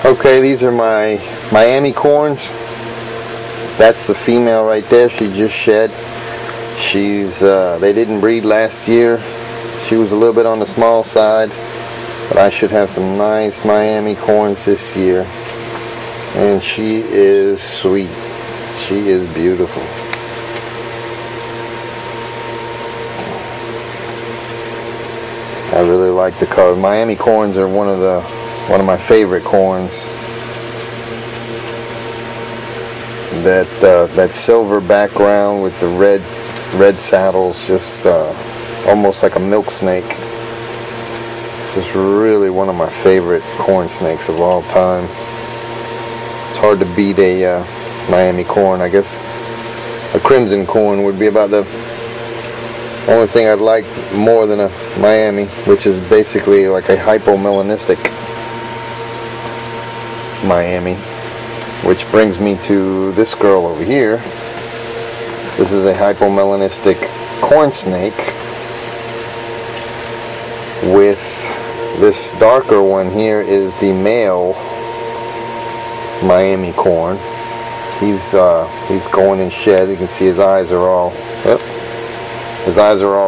Okay, these are my Miami corns. That's the female right there. She just shed. They didn't breed last year. She was a little bit on the small side, but I should have some nice Miami corns this year. And she is sweet. She is beautiful. I really like the color. Miami corns are one of my favorite corns. That silver background with the red saddles, just almost like a milk snake. Just really one of my favorite corn snakes of all time. It's hard to beat a Miami corn. I guess a crimson corn would be about the only thing I'd like more than a Miami, which is basically like a hypomelanistic Miami. Which brings me to this girl over here. This is a hypomelanistic corn snake with this darker one here is the male Miami corn. He's going in shed. You can see his eyes are all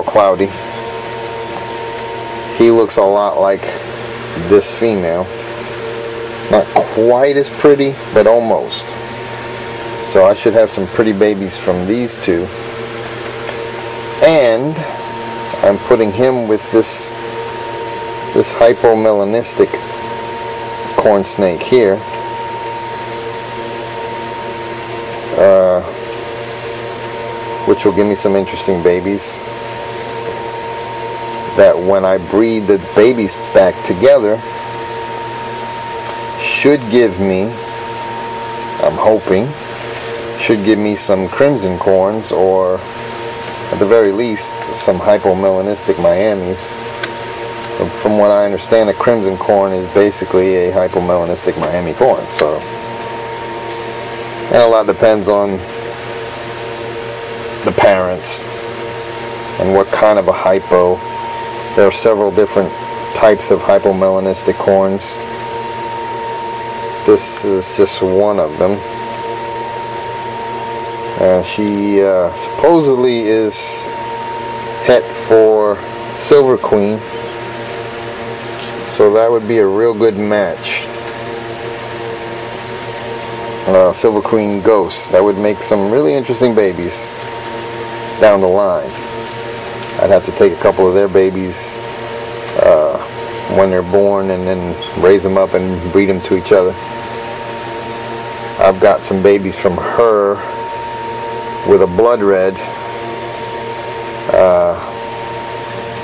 cloudy. He looks a lot like this female. Not quite as pretty, but almost. So I should have some pretty babies from these two. And I'm putting him with this hypomelanistic corn snake here. Which will give me some interesting babies. That when I breed the babies back together, should give me, I'm hoping, should give me some crimson corns, or at the very least some hypomelanistic Miamis. From what I understand, a crimson corn is basically a hypomelanistic Miami corn. So, and a lot depends on the parents and what kind of a hypo. There are several different types of hypomelanistic corns. This is just one of them. She supposedly is het for Silver Queen, so that would be a real good match. Silver Queen Ghost, that would make some really interesting babies down the line. I'd have to take a couple of their babies when they're born and then raise them up and breed them to each other. I've got some babies from her with a blood red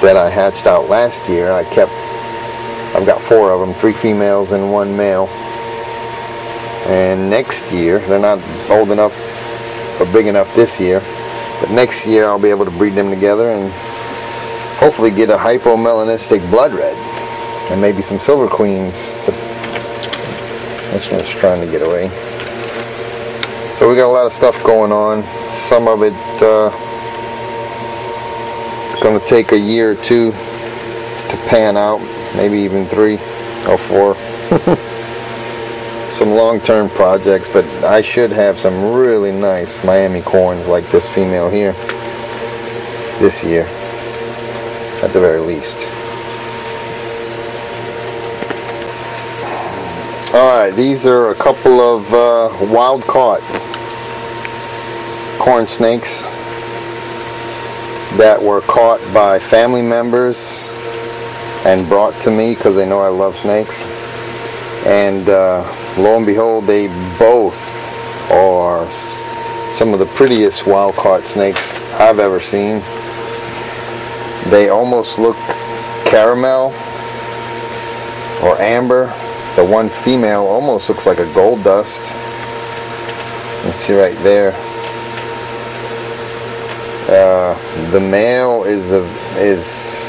that I hatched out last year. I've got 4 of them, 3 females and 1 male. And next year, they're not old enough or big enough this year, but next year I'll be able to breed them together and hopefully get a hypomelanistic blood red and maybe some Silver Queens. This one's trying to get away. So we got a lot of stuff going on. Some of it it's going to take a year or 2 to pan out, maybe even 3 or 4. Some long-term projects, but I should have some really nice Miami corns like this female here this year, at the very least. Alright, these are a couple of wild-caught corn snakes that were caught by family members and brought to me because they know I love snakes. And lo and behold, they both are some of the prettiest wild-caught snakes I've ever seen. They almost look caramel or amber. The one female almost looks like a gold dust. You see right there. The male is it's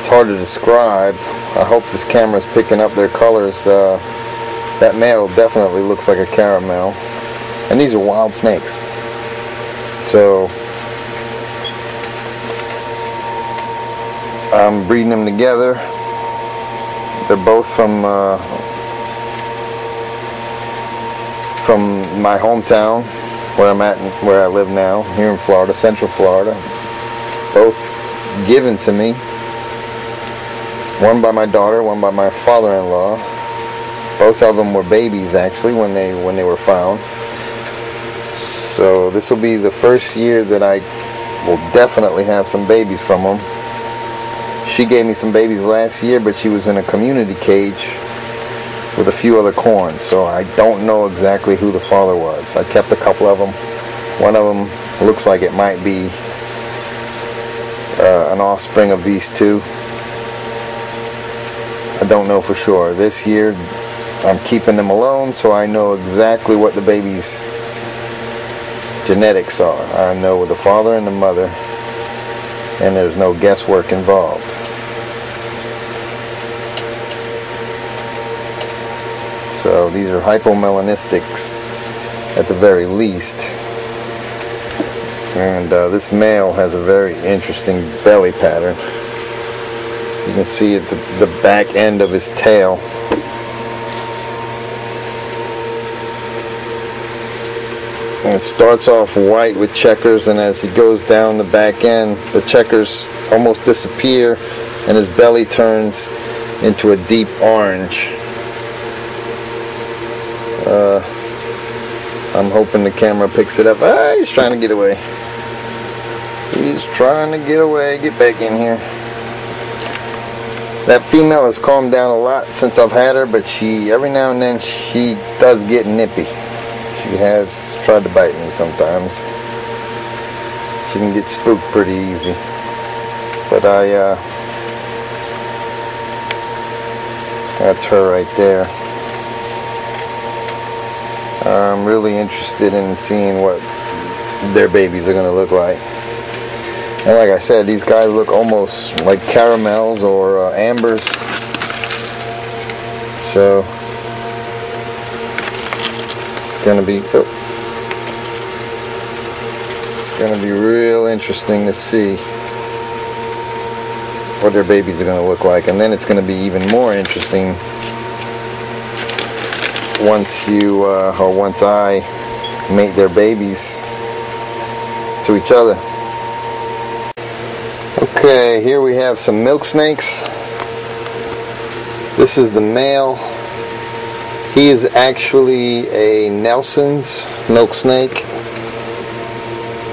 hard to describe. I hope this camera is picking up their colors. That male definitely looks like a caramel. And these are wild snakes. So I'm breeding them together. They're both from my hometown, where I'm at, where I live now, here in Florida, Central Florida. Both given to me. One by my daughter, one by my father-in-law. Both of them were babies actually when they were found. So this will be the first year that I will definitely have some babies from them. She gave me some babies last year, but she was in a community cage with a few other corns, so I don't know exactly who the father was. I kept a couple of them. One of them looks like it might be an offspring of these two. I don't know for sure. This year I'm keeping them alone, so I know exactly what the baby's genetics are. I know the father and the mother, and there's no guesswork involved. So these are hypomelanistics at the very least. And this male has a very interesting belly pattern. You can see at the back end of his tail. And it starts off white with checkers, and as he goes down the back end, the checkers almost disappear and his belly turns into a deep orange. I'm hoping the camera picks it up. Ah, he's trying to get away. He's trying to get away. Get back in here. That female has calmed down a lot since I've had her, but every now and then she does get nippy. She has tried to bite me sometimes. She can get spooked pretty easy. But that's her right there. I'm really interested in seeing what their babies are going to look like. And like I said, these guys look almost like caramels or ambers. So it's going to be real interesting to see what their babies are going to look like. And then it's going to be even more interesting once I mate their babies to each other. Okay, here we have some milk snakes. This is the male. He is actually a Nelson's milk snake,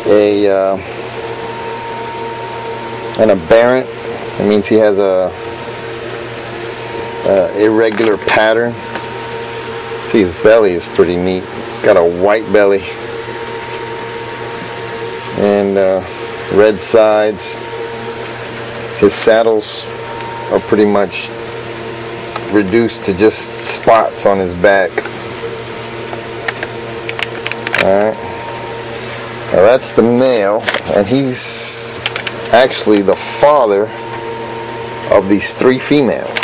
an aberrant. It means he has a irregular pattern. See, his belly is pretty neat. He's got a white belly and red sides. His saddles are pretty much reduced to just spots on his back. Alright. Now that's the male, and he's actually the father of these three females.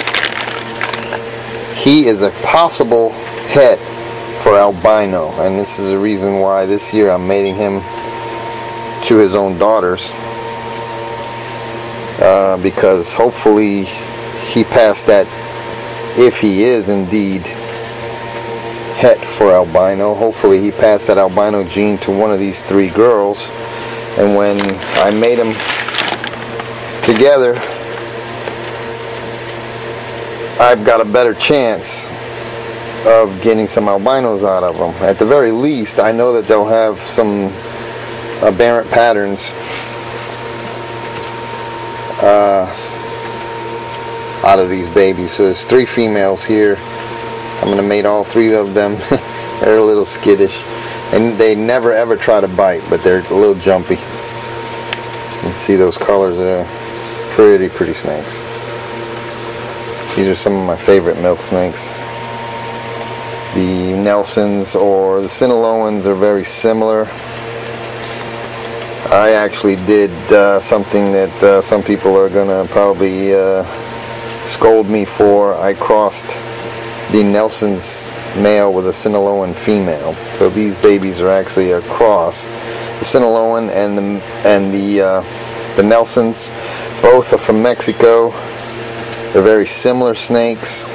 He is a possible het for albino, and this is the reason why this year I'm mating him to his own daughters, because hopefully he passed that, if he is indeed het for albino, hopefully he passed that albino gene to one of these three girls, and when I mate them together, I've got a better chance of getting some albinos out of them. At the very least, I know that they'll have some aberrant patterns out of these babies. So there's three females here. I'm going to mate all three of them. They're a little skittish, and they never ever try to bite, but they're a little jumpy. You can see those colors there. It's pretty snakes. These are some of my favorite milk snakes. The Nelsons or the Sinaloans are very similar. I actually did something that some people are going to probably scold me for. I crossed the Nelson's male with a Sinaloan female. So these babies are actually a cross. The Sinaloan and the Nelsons, both are from Mexico. They're very similar snakes.